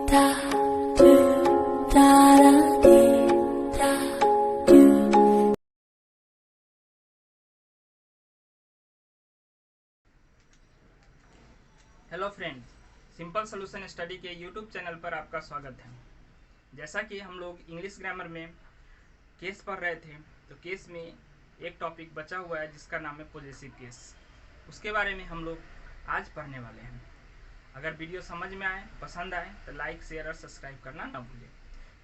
da do da da dee da do. Hello friends, simple solution study के YouTube channel पर आपका स्वागत है। जैसा कि हम लोग इंग्लिश ग्रामर में केस पढ़ रहे थे, तो केस में एक टॉपिक बचा हुआ है जिसका नाम है पॉजेसिव केस। उसके बारे में हम लोग आज पढ़ने वाले हैं। अगर वीडियो समझ में आए, पसंद आए तो लाइक, शेयर और सब्सक्राइब करना ना भूलें।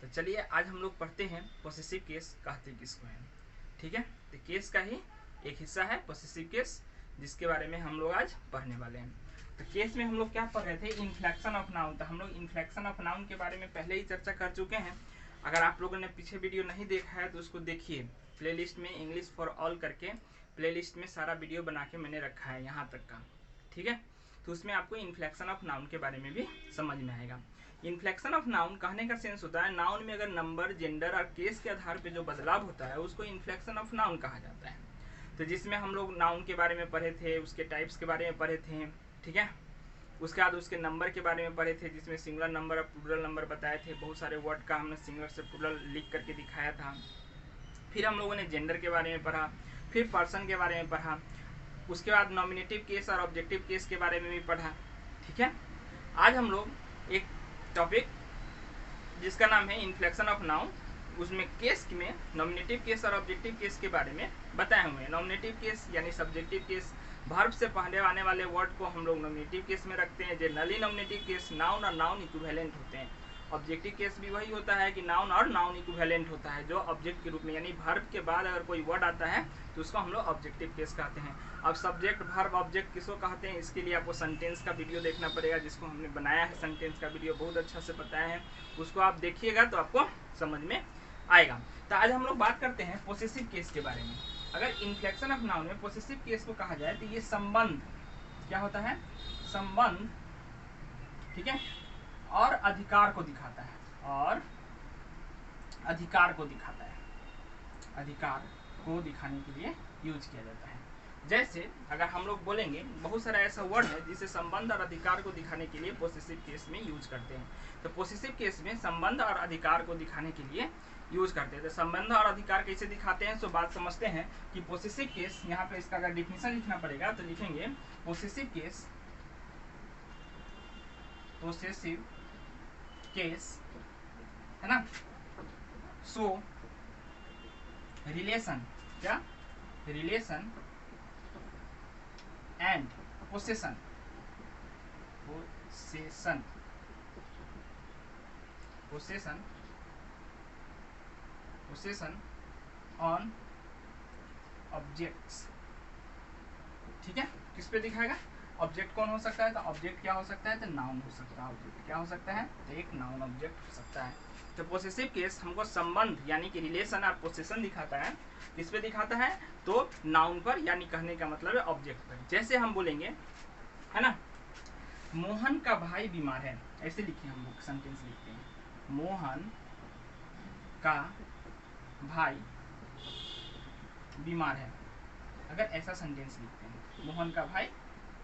तो चलिए आज हम लोग पढ़ते हैं पॉसेसिव केस कहते किसको है। ठीक है, तो केस का ही एक हिस्सा है पॉसेसिव केस, जिसके बारे में हम लोग आज पढ़ने वाले हैं। तो केस में हम लोग क्या पढ़ रहे थे, इन्फ्लेक्शन ऑफ नाउन। तो हम लोग इन्फ्लेक्शन ऑफ नाउन के बारे में पहले ही चर्चा कर चुके हैं। अगर आप लोगों ने पीछे वीडियो नहीं देखा है तो उसको देखिए। प्लेलिस्ट में इंग्लिश फॉर ऑल करके प्लेलिस्ट में सारा वीडियो बना के मैंने रखा है यहाँ तक का। ठीक है, तो उसमें आपको इन्फ्लेक्शन ऑफ नाउन के बारे में भी समझ में आएगा। इन्फ्लेक्शन ऑफ नाउन कहने का सेंस होता है नाउन में अगर नंबर, जेंडर और केस के आधार पर जो बदलाव होता है उसको इन्फ्लेक्शन ऑफ नाउन कहा जाता है। तो जिसमें हम लोग नाउन के बारे में पढ़े थे, उसके टाइप्स के बारे में पढ़े थे। ठीक है, उसके बाद उसके नंबर के बारे में पढ़े थे, जिसमें सिंगुलर नंबर और प्लूरल नंबर बताए थे। बहुत सारे वर्ड का हमने सिंगुलर से प्लूरल लिख करके दिखाया था। फिर हम लोगों ने जेंडर के बारे में पढ़ा, फिर पर्सन के बारे में पढ़ा। उसके बाद नॉमिनेटिव केस और ऑब्जेक्टिव केस के बारे में भी पढ़ा। ठीक है, आज हम लोग एक टॉपिक जिसका नाम है इन्फ्लेक्शन ऑफ नाउन, उसमें केस में नॉमिनेटिव केस और ऑब्जेक्टिव केस के बारे में बताए हुए हैं। नॉमिनेटिव केस यानी सब्जेक्टिव केस, वर्ब से पहले आने वाले वर्ड को हम लोग नॉमिनेटिव केस में रखते हैं। जनरली नॉमिनेटिव केस नाउन और नाउन इक्विवेलेंट होते हैं। ऑब्जेक्टिव केस भी वही होता है कि नाउन और नाउन इक्विवेलेंट होता है, जो ऑब्जेक्ट के रूप में, यानी वर्ब के बाद अगर कोई वर्ड आता है तो उसको हम लोग ऑब्जेक्टिव केस कहते हैं। अब सब्जेक्ट, वर्ब, ऑब्जेक्ट किसको कहते हैं, इसके लिए आपको सेंटेंस का वीडियो देखना पड़ेगा, जिसको हमने बनाया है। सेंटेंस का वीडियो बहुत अच्छा से बताया है, उसको आप देखिएगा तो आपको समझ में आएगा। तो आज हम लोग बात करते हैं पॉसेसिव केस के बारे में। अगर इन्फ्लेक्शन ऑफ नाउन में पॉसेसिव केस को कहा जाए तो ये संबंध क्या होता है, संबंध, ठीक है, और अधिकार को दिखाता है, और अधिकार को दिखाता है, अधिकार को दिखाने के लिए यूज किया जाता है। जैसे अगर हम लोग बोलेंगे, बहुत सारा ऐसा वर्ड है जिसे संबंध और अधिकार को दिखाने के लिए पॉसेसिव केस में यूज करते हैं। तो पॉसेसिव केस में संबंध और अधिकार को दिखाने के लिए यूज करते हैं। तो संबंध और अधिकार कैसे दिखाते हैं, सो बात समझते हैं कि पॉसेसिव केस, यहाँ पे इसका अगर डिफिनेशन लिखना पड़ेगा तो लिखेंगे पॉसेसिव केस, पॉसेसिव केस है ना, सो रिलेशन, क्या, relation and possession, possession, possession, possession on objects. ठीक है, किस पे दिखाएगा, ऑब्जेक्ट कौन हो सकता है, तो ऑब्जेक्ट क्या हो सकता है, तो नाउन हो सकता है। ऑब्जेक्ट क्या हो सकता है, तो एक नाउन ऑब्जेक्ट हो सकता है। तो पॉसेसिव केस हमको संबंध यानी कि रिलेशन और पोसेशन दिखाता है। किस पे दिखाता है, तो नाउन पर, यानी कहने का मतलब है ऑब्जेक्ट पर। जैसे हम बोलेंगे, है ना, मोहन का भाई बीमार है, ऐसे लिखे हम लोग सेंटेंस लिखते हैं, मोहन का भाई बीमार है। अगर ऐसा सेंटेंस लिखते हैं, मोहन का भाई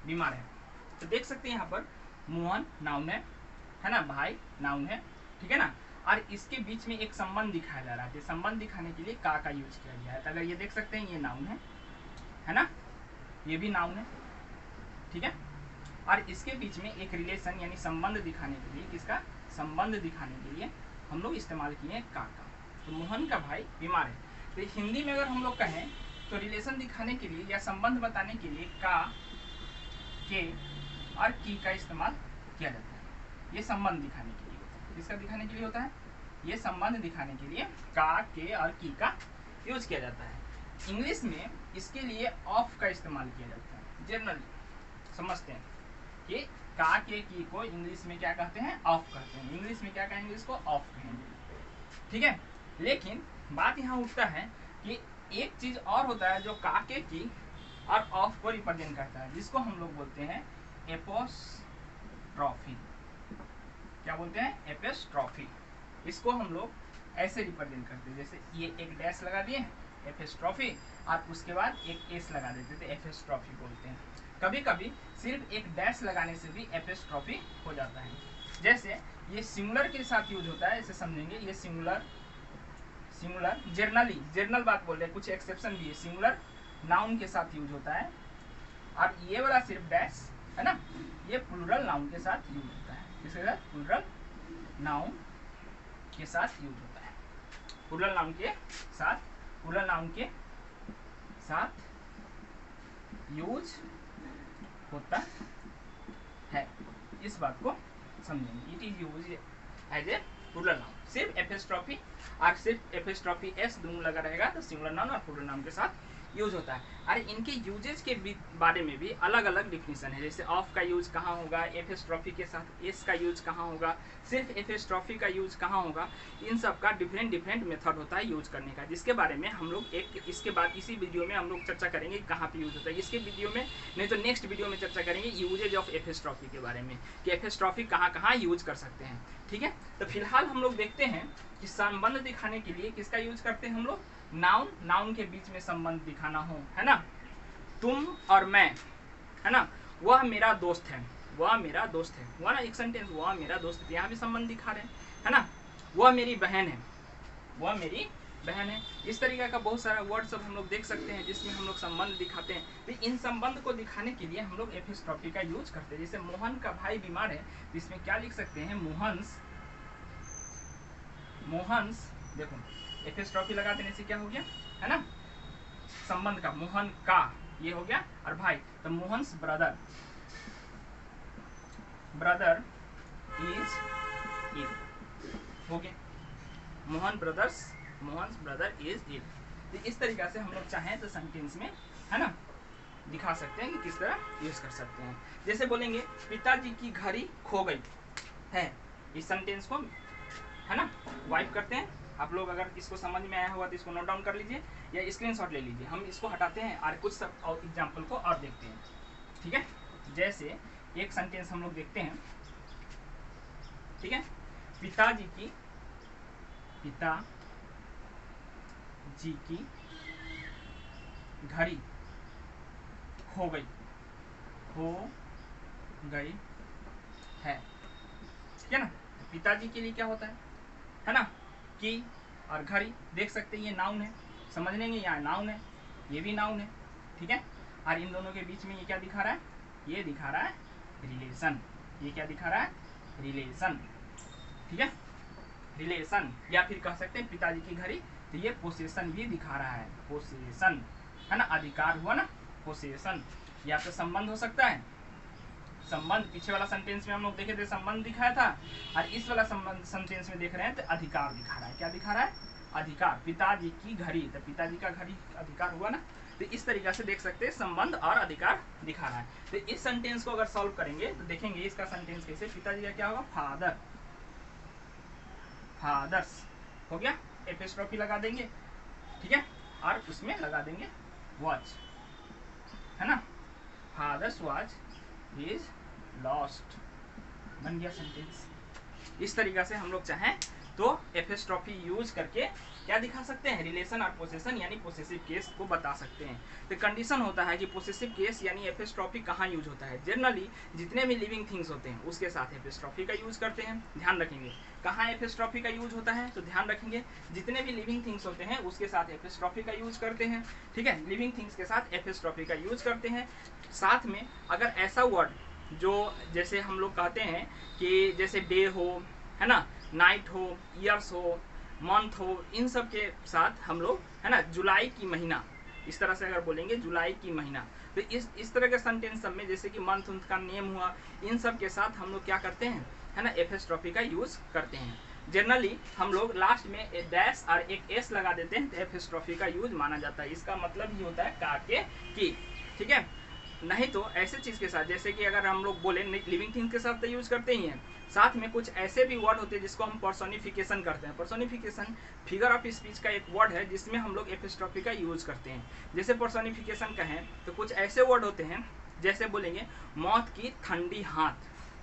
बीमार है, तो देख सकते हैं यहाँ पर मोहन नाउन है ना, भाई नाउन है, ठीक है ना, और इसके बीच में एक संबंध दिखाया जा रहा है। संबंध दिखाने के लिए का यूज किया गया है। तो अगर ये देख सकते हैं, ये नाउन है ना, ये भी नाउन है, ठीक है, और इसके बीच में एक रिलेशन यानी संबंध दिखाने के लिए, किसका, संबंध दिखाने के लिए हम लोग इस्तेमाल किए हैं का। तो मोहन का भाई बीमार है। तो हिंदी में अगर हम लोग कहें तो रिलेशन दिखाने के लिए या संबंध बताने के लिए का, के और की का इस्तेमाल किया जाता है। ये संबंध दिखाने के लिए होता है। किसका दिखाने के लिए होता है, ये संबंध दिखाने के लिए का, के और की का यूज किया जाता है। इंग्लिश में इसके लिए ऑफ का इस्तेमाल किया जाता है। जनरली समझते हैं कि का, के, की को इंग्लिश में क्या कहते हैं, ऑफ कहते हैं। इंग्लिश में क्या कहेंगे, इसको ऑफ कहेंगे। ठीक है, लेकिन बात यहाँ उठता है कि एक चीज और होता है जो का, के, की और ऑफ को रिप्रेजेंट करता है, जिसको हम लोग बोलते हैं एपोस्ट्रॉफी। क्या बोलते हैं, एपोस्ट्रॉफी। इसको हम लोग ऐसे रिप्रेजेंट करते हैं, जैसे ये एक डैश लगा दिए एपोस्ट्रॉफी, और उसके बाद एक एस लगा देते थे, एपोस्ट्रॉफी बोलते हैं। कभी कभी सिर्फ एक डैश लगाने से भी एपोस्ट्रॉफी हो जाता है। जैसे ये सिंगुलर के साथ यूज होता है, इसे समझेंगे। ये सिंगुलर जर्नल बात बोल रहे हैं, कुछ एक्सेप्शन भी है। सिंगुलर नाउन के साथ यूज होता है, और ये वाला सिर्फ डैश है ना, ये प्लूरल नाउन के साथ यूज होता है। किसके साथ? प्लूरल नाउन के साथ यूज होता है। प्लूरल नाउन के साथ यूज होता है, इस बात को समझेंगे। It is use as a plural noun. सिर्फ एपिस्ट्रॉफी और सिर्फ एपिस्ट्रॉफी एस दोनों लगा रहेगा तो सिंगुलर नाउन और प्लूरल नाउन के साथ यूज होता है। और इनके यूजेज के बारे में भी अलग अलग डिफिनीशन है। जैसे ऑफ का यूज कहाँ होगा, एपिस्ट्रॉफी के साथ एस का यूज कहाँ होगा, सिर्फ एपिस्ट्रॉफी का यूज कहाँ होगा, इन सब का डिफरेंट मेथड होता है यूज करने का, जिसके बारे में हम लोग इसके बाद इसी वीडियो में हम लोग चर्चा करेंगे कहाँ पे यूज होता है। इसके वीडियो में नहीं तो नेक्स्ट वीडियो में चर्चा करेंगे यूजेज ऑफ एपिस्ट्रॉफी के बारे में, कि एपिस्ट्रॉफी कहाँ यूज कर सकते हैं। ठीक है, तो फिलहाल हम लोग देखते हैं कि संबंध दिखाने के लिए किसका यूज करते हैं हम लोग? नाउन के बीच में संबंध दिखाना हो, है ना। तुम और मैं, है ना, वह मेरा दोस्त है, वह ना एक सेंटेंस, वह मेरा दोस्त है, यहाँ भी संबंध दिखा रहे हैं, है ना। वह मेरी बहन है, इस तरीके का बहुत सारा वर्ड सब हम लोग देख सकते हैं जिसमें हम लोग संबंध दिखाते हैं। तो इन संबंध को दिखाने के लिए हम लोग एपिस्ट्रॉफी का यूज करते हैं। जैसे मोहन का भाई बीमार है, तो इसमें क्या लिख सकते हैं? मोहन्स। देखो एपिस्ट्रॉफी लगा देने से क्या हो गया, है ना, संबंध का, मोहन का ये हो गया, और भाई तो मोहन्स ब्रदर इज इल हो गया। Mohan's brother is ill. तो इस तरीके से हम लोग चाहें तो सेंटेंस में, है ना, दिखा सकते हैं कि किस तरह यूज कर सकते हैं। जैसे बोलेंगे पिताजी की घड़ी खो गई है, इस सेंटेंस को, है ना, वाइप करते हैं। आप लोग अगर इसको समझ में आया होगा तो इसको नोट डाउन कर लीजिए या स्क्रीनशॉट ले लीजिए। हम इसको हटाते हैं और कुछ सब और एग्जाम्पल को और देखते हैं। ठीक है, जैसे एक सेंटेंस हम लोग देखते हैं। ठीक है, पिताजी की घड़ी खो गई है। ठीक है ना, पिताजी के लिए क्या होता है ना, की और घड़ी देख सकते हैं, ये नाउन है, समझ लेंगे, यहाँ नाउन है, ये भी नाउन है। ठीक है, और इन दोनों के बीच में ये क्या दिखा रहा है? ये दिखा रहा है रिलेशन। ये क्या दिखा रहा है? रिलेशन। ठीक है, रिलेशन, या फिर कह सकते हैं पिताजी की घड़ी, तो ये पोसेशन भी दिखा रहा है, पोसेशन, है ना, अधिकार हुआ ना, पोसेशन। या तो संबंध हो सकता है, संबंध पीछे वाला सेंटेंस में हम लोग देखे थे संबंध दिखाया था, और इस वाला संबंध सेंटेंस में देख रहे हैं तो अधिकार दिखा रहा है। क्या दिखा रहा है? अधिकार। पिताजी की घड़ी, तो पिताजी का घड़ी अधिकार हुआ ना। तो इस तरीके से देख सकते हैं संबंध और अधिकार दिखा रहा है। तो इस सेंटेंस को अगर सॉल्व करेंगे तो देखेंगे इसका सेंटेंस कैसे। पिताजी का क्या होगा? फादर्स हो गया, एपिस्ट्रोफी लगा देंगे। ठीक है, और उसमें लगा देंगे वॉच, है ना, फादर्स वॉच इज लॉस्ट, बन गया सेंटेंस। इस तरीके से हम लोग चाहें तो एपिस्ट्रोफी यूज करके क्या दिखा सकते हैं? रिलेशन और पोसेशन यानी पोसेसिव केस को बता सकते हैं। तो कंडीशन होता है कि पोसेसिव केस यानी एपिस्ट्रोफी कहाँ यूज होता है? जनरली जितने भी लिविंग थिंग्स होते हैं उसके साथ एपिस्ट्रोफी का यूज करते हैं। ध्यान रखेंगे कहाँ एपिस्ट्रोफी का यूज होता है, तो ध्यान रखेंगे जितने भी लिविंग थिंग्स होते हैं उसके साथ एपिस्ट्रोफी का यूज करते हैं। ठीक है, लिविंग थिंग्स के साथ एपिस्ट्रोफी का यूज करते हैं। साथ में अगर ऐसा वर्ड जो जैसे हम लोग कहते हैं कि जैसे डे हो, है ना, नाइट हो, ईयर्स हो, मंथ हो, इन सब के साथ हम लोग, है ना, जुलाई की महीना, इस तरह से अगर बोलेंगे जुलाई की महीना, तो इस तरह के सेंटेंस सब में जैसे कि मंथ उन्थ का नेम हुआ, इन सब के साथ हम लोग क्या करते हैं, है ना, एपिस्ट्रोफी का यूज करते हैं। जनरली हम लोग लास्ट में एक डैश और एक एस लगा देते हैं तो एपिस्ट्रोफी का यूज माना जाता है। इसका मतलब ये होता है का के की। ठीक है, नहीं तो ऐसे चीज के साथ जैसे कि अगर हम लोग बोले लिविंग थिंग्स के साथ तो यूज करते ही हैं, साथ में कुछ ऐसे भी वर्ड होते हैं जिसको हम पर्सोनिफिकेशन करते हैं। पर्सोनिफिकेशन फिगर ऑफ स्पीच का एक वर्ड है जिसमें हम लोग एपिस्ट्रोफी का यूज करते हैं। जैसे पर्सोनिफिकेशन कहें तो कुछ ऐसे वर्ड होते हैं, जैसे बोलेंगे मौत की ठंडी हाथ,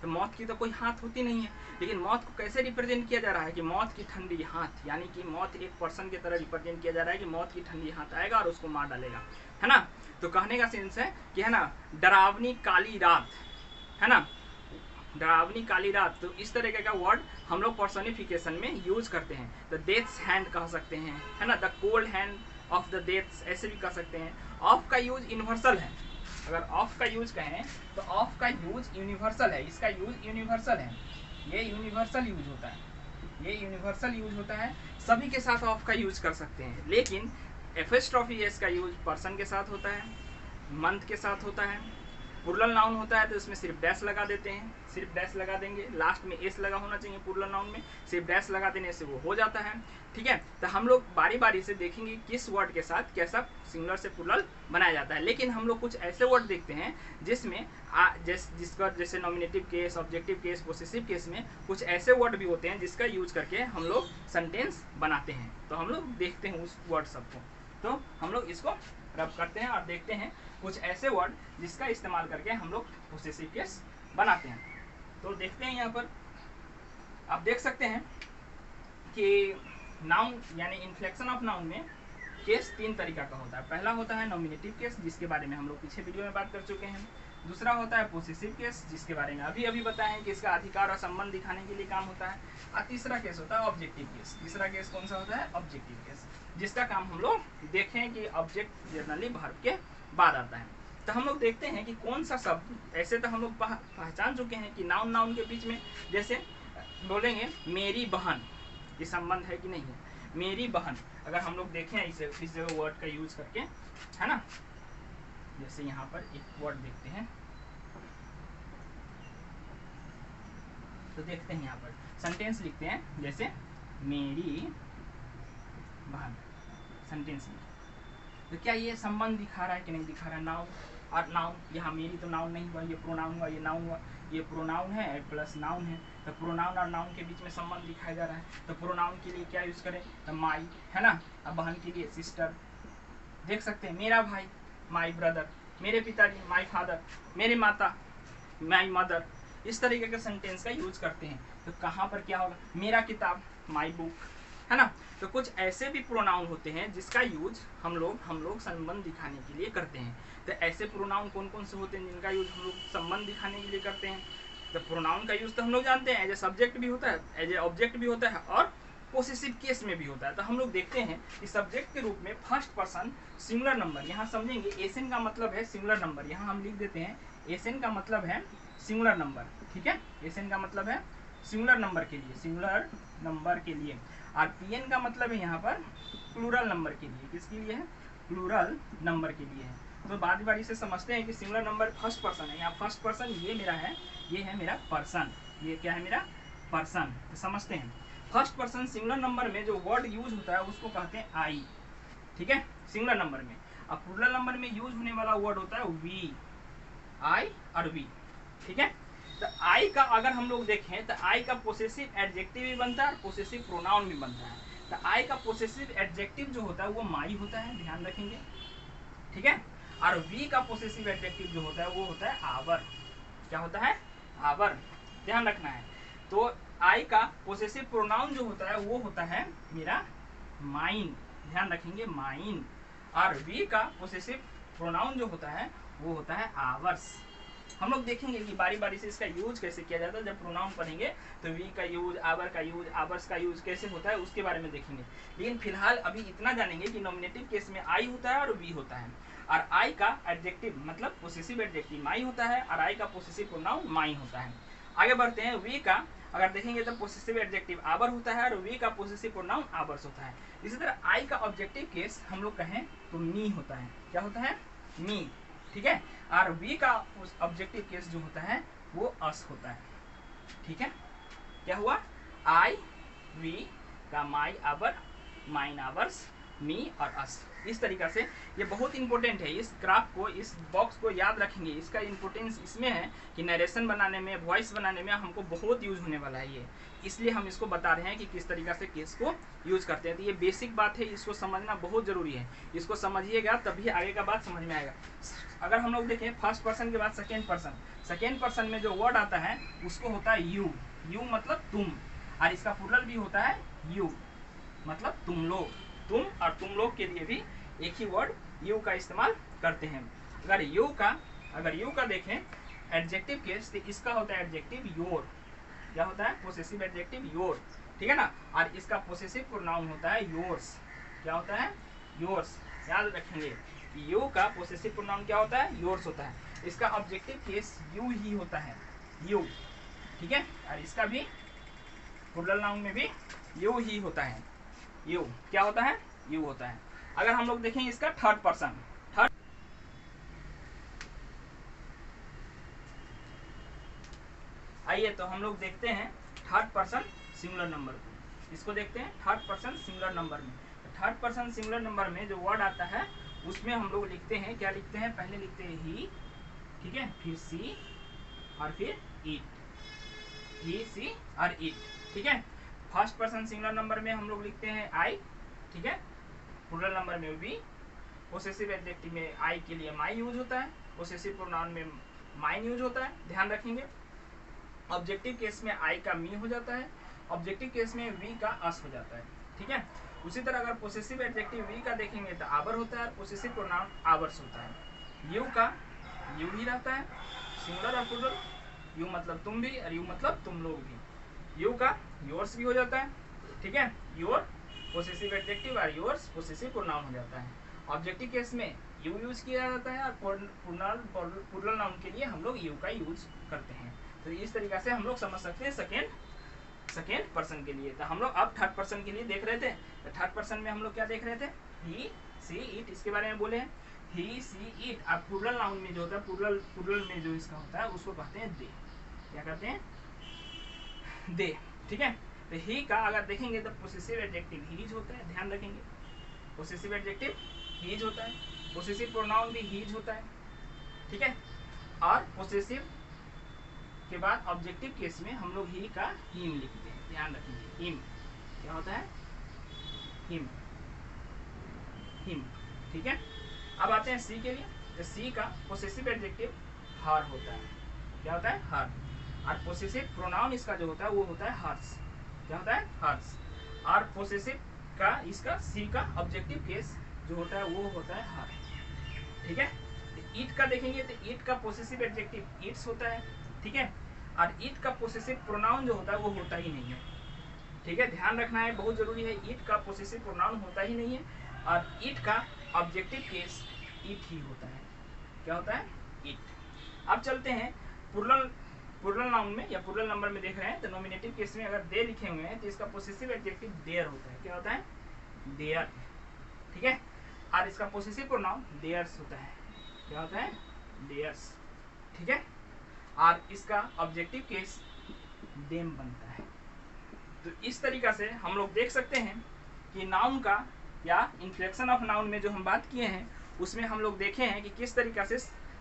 तो मौत की तो कोई हाथ होती नहीं है, लेकिन मौत को कैसे रिप्रेजेंट किया जा रहा है कि मौत की ठंडी हाथ, यानी कि मौत एक पर्सन की तरह रिप्रेजेंट किया जा रहा है कि मौत की ठंडी हाथ आएगा और उसको मार डालेगा, है ना। तो कहने का सेंस है कि, है ना, डरावनी काली रात, है ना, डरावनी काली रात, तो इस तरीके का वर्ड हम लोग पर्सनिफिकेशन में यूज करते हैं। द डेथ्स हैंड कह सकते हैं, है ना, the cold hand of the deaths ऐसे भी कह सकते हैं। ऑफ का यूज यूनिवर्सल है, अगर ऑफ का यूज कहें तो ऑफ का यूज यूनिवर्सल है, इसका यूज यूनिवर्सल है, ये यूनिवर्सल यूज होता है, ये यूनिवर्सल यूज होता है, सभी के साथ ऑफ का यूज कर सकते हैं। लेकिन एफिस्ट्रॉफी एस का यूज पर्सन के साथ होता है, मंथ के साथ होता है, प्लूरल नाउन होता है तो इसमें सिर्फ डैश लगा देते हैं, सिर्फ डैश लगा देंगे, लास्ट में एस लगा होना चाहिए प्लूरल नाउन में, सिर्फ डैश लगा देने से वो हो जाता है। ठीक है, तो हम लोग बारी बारी से देखेंगे किस वर्ड के साथ कैसा सिंगुलर से प्लूरल बनाया जाता है। लेकिन हम लोग कुछ ऐसे वर्ड देखते हैं जिसमें जिसका जैसे nominative case, objective case, possessive case में कुछ ऐसे वर्ड भी होते हैं जिसका यूज करके हम लोग सेंटेंस बनाते हैं। तो हम लोग देखते हैं उस वर्ड सबको, तो हम लोग इसको रब करते हैं और देखते हैं कुछ ऐसे वर्ड जिसका इस्तेमाल करके हम लोग पोसेसिव केस बनाते हैं। तो देखते हैं, यहाँ पर आप देख सकते हैं कि नाउन यानी इन्फ्लेक्शन ऑफ नाउन में केस 3 तरीका का होता है। पहला होता है नॉमिनेटिव केस, जिसके बारे में हम लोग पीछे वीडियो में बात कर चुके हैं। दूसरा होता है पोसेसिव केस, जिसके बारे में अभी बताया है कि इसका अधिकार और संबंध दिखाने के लिए काम होता है। और तीसरा केस होता है ऑब्जेक्टिव केस। तीसरा केस कौन सा होता है? ऑब्जेक्टिव केस, जिसका काम हम लोग देखें कि ऑब्जेक्ट जनरली वर्ब के बाद आता है। तो हम लोग देखते हैं कि कौन सा शब्द, ऐसे तो हम लोग पहचान चुके हैं कि नाउन नाउन के बीच में जैसे बोलेंगे मेरी बहन, ये संबंध है कि नहीं है, मेरी बहन। अगर हम लोग देखें इस जगह वर्ड का यूज करके, है ना, जैसे यहाँ पर एक वर्ड देखते हैं, तो देखते हैं यहाँ पर सेंटेंस लिखते हैं, जैसे मेरी बहन, सेंटेंस लिखते, तो क्या ये संबंध दिखा रहा है कि नहीं दिखा रहा है? नाउन और नाउन, यहाँ मेरी तो नाउन नहीं हुआ, ये प्रोनाउन हुआ, ये नाउन हुआ, ये प्रोनाउन है प्लस नाउन है, तो प्रोनाउन और नाउन के बीच में संबंध दिखाया जा रहा है। तो प्रोनाउन के लिए क्या यूज करें? तो माई, है ना, अब बहन के लिए सिस्टर। देख सकते हैं मेरा भाई, माई ब्रदर, मेरे पिताजी, माई फादर, मेरे माता, माई मदर, इस तरीके के सेंटेंस का यूज करते हैं। तो कहाँ पर क्या होगा? मेरा किताब, माई बुक, है ना। तो कुछ ऐसे भी प्रोनाउन होते हैं जिसका यूज हम लोग संबंध दिखाने के लिए करते हैं। तो ऐसे प्रोनाउन कौन कौन से होते हैं जिनका यूज हम लोग संबंध दिखाने के लिए करते हैं? तो प्रोनाउन का यूज तो हम लोग जानते हैं, एज ए सब्जेक्ट भी होता है, एज ए ऑब्जेक्ट भी होता है, और पोसेसिव केस में भी होता है। तो हम लोग देखते हैं कि सब्जेक्ट के रूप में फर्स्ट पर्सन सिंगुलर नंबर, यहाँ समझेंगे एसएन का मतलब है सिंगुलर नंबर, यहाँ हम लिख देते हैं एसएन का मतलब है सिंगुलर नंबर। ठीक है, एसएन का मतलब है सिंगुलर नंबर के लिए, सिंगुलर नंबर के लिए। और पीएन का मतलब है यहाँ पर प्लूरल नंबर के लिए। किसके लिए है? प्लूरल नंबर के लिए है। तो बारी बारी से समझते हैं कि सिंगुलर नंबर फर्स्ट पर्सन है। यहाँ फर्स्ट पर्सन ये मेरा है, ये है मेरा पर्सन, ये क्या है? मेरा पर्सन। तो समझते हैं फर्स्ट पर्सन सिंगुलर नंबर में जो वर्ड यूज होता है उसको कहते हैं आई। ठीक है, सिंगुलर नंबर में। अब प्लूरल नंबर में यूज होने वाला वर्ड होता है वी, आई और वी। ठीक है, तो आई का अगर हम लोग देखें तो आई का पोसेसिव एडजेक्टिव भी बनता है और पोसेसिव प्रोनाउन भी बनता है। तो आई का पोसेसिव एडजेक्टिव जो होता है वो माई होता है, ध्यान रखेंगे। ठीक है, और वी का पोसेसिव एडजेक्टिव जो होता है वो होता है आवर। क्या होता है? आवर, ध्यान रखना है। तो आई का पोसेसिव प्रोनाउन जो होता है वो होता है मेरा माइन, ध्यान रखेंगे, माइन। और वी का पोसेसिव प्रोनाउन जो होता है वो होता है आवर्स। हम लोग देखेंगे कि बारी बारी से इसका यूज कैसे किया जाता है। जब प्रोनाउन पढ़ेंगे तो वी का यूज, आवर का यूज, आवर्स का यूज कैसे होता है उसके बारे में देखेंगे। लेकिन फिलहाल अभी इतना जानेंगे कि नॉमिनेटिव केस में आई होता है और वी होता है, और आई का एडजेक्टिव मतलब पोसेसिव एडजेक्टिव माई होता है, और आई का पोसेसिव प्रोनाउन माइन होता है। आगे बढ़ते हैं, वी का अगर देखेंगे तो पोसेसिव एडजेक्टिव आवर होता है और वी का पोसेसिव प्रोनाउन आवर्स होता है। इसी तरह आई का ऑब्जेक्टिव केस हम लोग कहें तो मी होता है। क्या होता है? मी। ठीक है, और वी का ऑब्जेक्टिव केस जो होता है वो अस होता है। ठीक है, क्या हुआ? आई, वी का माई, आवर, माइन, आवर्स, मी और अस। इस तरीका से ये बहुत इंपॉर्टेंट है। इस ग्राफ को, इस बॉक्स को याद रखेंगे। इसका इंपॉर्टेंस इसमें है कि नरेशन बनाने में, वॉइस बनाने में हमको बहुत यूज होने वाला है ये, इसलिए हम इसको बता रहे हैं कि किस तरीका से केस को यूज करते हैं। तो ये बेसिक बात है, इसको समझना बहुत जरूरी है। इसको समझिएगा तभी आगे का बात समझ में आएगा। अगर हम लोग देखें फर्स्ट पर्सन के बाद सेकेंड पर्सन, सेकेंड पर्सन में जो वर्ड आता है उसको होता है यू। यू मतलब तुम, और इसका प्लूरल भी होता है यू, मतलब तुम लोग। तुम और तुम लोग के लिए भी एक ही वर्ड यू का इस्तेमाल करते हैं। अगर यू का देखें एडजेक्टिव केस, तो इसका होता है एडजेक्टिव योर। क्या होता है? पोसेसिव एडजेक्टिव योर, ठीक है ना। और इसका पोसेसिव प्रोनाउन होता है योर्स। क्या होता है? योर्स। याद रखेंगे कि यू का पोसेसिव प्रोनाउन क्या होता है? योर्स होता है। इसका ऑब्जेक्टिव केस यू ही होता है, यू, ठीक है। और इसका भी प्लूरल नाउन में भी यू ही होता है, यू। क्या होता है? यू होता है। अगर हम लोग देखें इसका थर्ड पर्सन, आइए तो हम लोग देखते हैं थर्ड पर्सन सिंगुलर नंबर को। इसको देखते हैं थर्ड पर्सन सिंगुलर नंबर में। थर्ड पर्सन सिंगुलर नंबर में जो वर्ड आता है उसमें हम लोग लिखते हैं, क्या लिखते हैं? पहले लिखते हैं ही, ठीक है, फिर सी और फिर इट, ही, सी और इट, ठीक है। फर्स्ट पर्सन सिंगुलर नंबर में हम लोग लिखते हैं आई, ठीक है। प्लूरल नंबर में भी पोसेसिव एडजेक्टिव में आई के लिए माई यूज होता है, पोसेसिव प्रोनाउन में माइन यूज होता है, ध्यान रखेंगे। ऑब्जेक्टिव केस में आई का मी हो जाता है, ऑब्जेक्टिव केस में वी का अस हो जाता है, ठीक है। उसी तरह अगर पोसेसिव एडजेक्टिव वी का देखेंगे तो आवर होता है, पोसेसिव प्रोनाउन आवर्स होता है। यू का यू ही रहता है, सिंगुलर और प्लूरल। यू मतलब तुम भी और यू मतलब तुम लोग भी। यू का योर्स भी हो जाता है, ठीक है। योर पोसेसिव एडजेक्टिव और योर्स पोसेसिव प्रोनाउन हो जाता है। ऑब्जेक्टिव केस में यू यूज किया जाता है और प्लूरल नाउन के लिए हम लोग यू का यूज करते हैं। तो इस तरीके से हम लोग समझ सकते हैं सेकेंड पर्सन के लिए। तो हम लोग अब थर्ड पर्सन के लिए देख रहे थे। तो थर्ड पर्सन में हम लोग क्या देख रहे थे? ही, सी, इट, इसके बारे में बोले हैं। ही, सी, इट। अब प्लूरल नाउन में जो होता है, प्लूरल में जो इसका होता है उसको कहते हैं दे। क्या कहते हैं? दे, ठीक है। तो ही का अगर देखेंगे तो पोसेसिव एडजेक्टिव हीज होता है, ध्यान रखेंगे। पोसेसिव एडजेक्टिव हीज होता है, पोसेसिव प्रोनाउन भी हीज होता है, ठीक है। और पोसेसिव के बाद ऑब्जेक्टिव केस में हम लोग ही का हिम लिखते हैं, ध्यान रखेंगे। हिम क्या होता है? हिम, हिम, ठीक है। अब आते हैं सी के लिए। तो सी का पोसेसिव एडजेक्टिव हर होता है। क्या होता है? हर। और पोसेसिव प्रोनाउन इसका जो होता है वो होता है हर्स। क्या होता है? हर्स। और पोसेसिव का इसका सी का ऑब्जेक्टिव केस जो होता है वो होता है हर, ठीक है। ईट का देखेंगे तो ईट का पोसेसिव एडजेक्टिव इट्स होता है, ठीक है। और ईट का पोसेसिव प्रोनाउन जो होता है वो होता ही नहीं है, ठीक है। ध्यान रखना है, बहुत जरूरी है। ईट का पोसेसिव प्रोनाउन होता ही नहीं है और ईट का ऑब्जेक्टिव केस इट ही होता है। क्या होता है? इट। अब चलते हैं प्लूरल नाउन में या प्लूरल नंबर में देख रहे हैं। तो नॉमिनेटिव केस में अगर दे लिखे हुए हैं तो इसका पोसेसिव एडजेक्टिव देयर होता है। क्या होता है? देयर, ठीक है। और इसका पोसेसिव प्रोनाउन देयर्स होता है। क्या होता है? देयर्स, ठीक है। और इसका ऑब्जेक्टिव केस देम बनता है। तो इस तरीका से हम लोग देख सकते हैं कि नाउन का या इन्फ्लेक्शन ऑफ नाउन में जो हम बात किए हैं उसमें हम लोग देखे हैं कि किस तरीका से,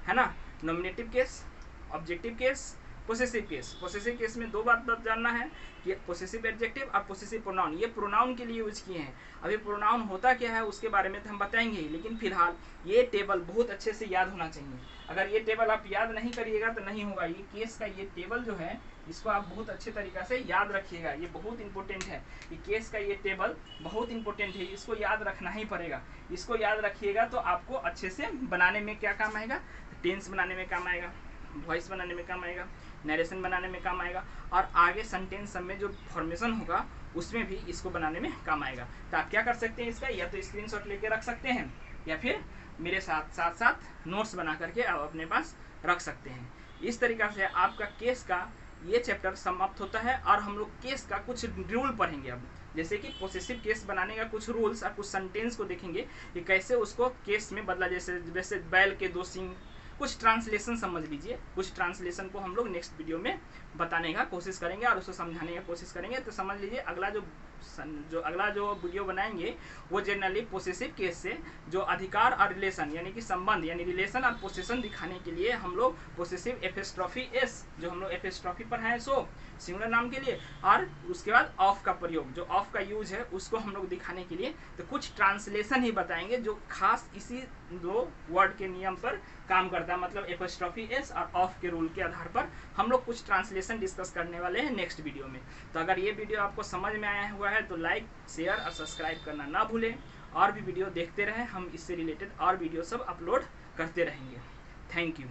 है ना, nominative case, objective case, possessive case. Possessive case में दो बात जानना है कि पोसेसिव एडजेक्टिव और पोसेसिव प्रोनाउन, ये प्रोनाउन के लिए यूज किए हैं। अभी प्रोनाउन होता क्या है उसके बारे में तो हम बताएंगे ही, लेकिन फिलहाल ये टेबल बहुत अच्छे से याद होना चाहिए। अगर ये टेबल आप याद नहीं करिएगा तो नहीं होगा। ये केस का ये टेबल जो है इसको आप बहुत अच्छे तरीका से याद रखिएगा। ये बहुत इंपॉर्टेंट है। ये केस का ये टेबल बहुत इंपॉर्टेंट है, इसको याद रखना ही पड़ेगा। इसको याद रखिएगा तो आपको अच्छे से बनाने में क्या काम आएगा? टेंस बनाने में काम आएगा, वॉइस बनाने में काम आएगा, नरेशन बनाने में काम आएगा, और आगे सेंटेंस सब में जो फॉर्मेशन होगा उसमें भी इसको बनाने में काम आएगा। तो आप क्या कर सकते हैं इसका, या तो स्क्रीनशॉट लेके रख सकते हैं या फिर मेरे साथ नोट्स बना करके आप अपने पास रख सकते हैं। इस तरीका से आपका केस का ये चैप्टर समाप्त होता है और हम लोग केस का कुछ रूल पढ़ेंगे अब, जैसे कि पोसेसिव केस बनाने का कुछ रूल्स और कुछ सेंटेंस को देखेंगे कि कैसे उसको केस में बदला। जैसे बैल के दो सींग, कुछ ट्रांसलेशन समझ लीजिए। कुछ ट्रांसलेशन को हम लोग नेक्स्ट वीडियो में बताने का कोशिश करेंगे और उसको समझाने की कोशिश करेंगे। तो समझ लीजिए अगला जो वीडियो बनाएंगे वो जनरली पोसेसिव केस से जो अधिकार और रिलेशन यानी कि संबंध यानी रिलेशन और पोसेशन दिखाने के लिए हम लोग पोसेसिव एपिस्ट्रॉफी एस जो हम लोग एपिस्ट्रॉफी पढ़ाए सो सिंगुलर नाम के लिए, और उसके बाद ऑफ का प्रयोग, जो ऑफ का यूज है उसको हम लोग दिखाने के लिए तो कुछ ट्रांसलेशन ही बताएंगे जो खास इसी दो वर्ड के नियम पर काम करता है। मतलब एपिस्ट्रॉफी एस और ऑफ के रूल के आधार पर हम लोग कुछ ट्रांसलेशन डिस्कस करने वाले हैं नेक्स्ट वीडियो में। तो अगर ये वीडियो आपको समझ में आया हुआ है तो लाइक, शेयर और सब्सक्राइब करना ना भूलें। और भी वीडियो देखते रहें, हम इससे रिलेटेड और वीडियो सब अपलोड करते रहेंगे। Thank you.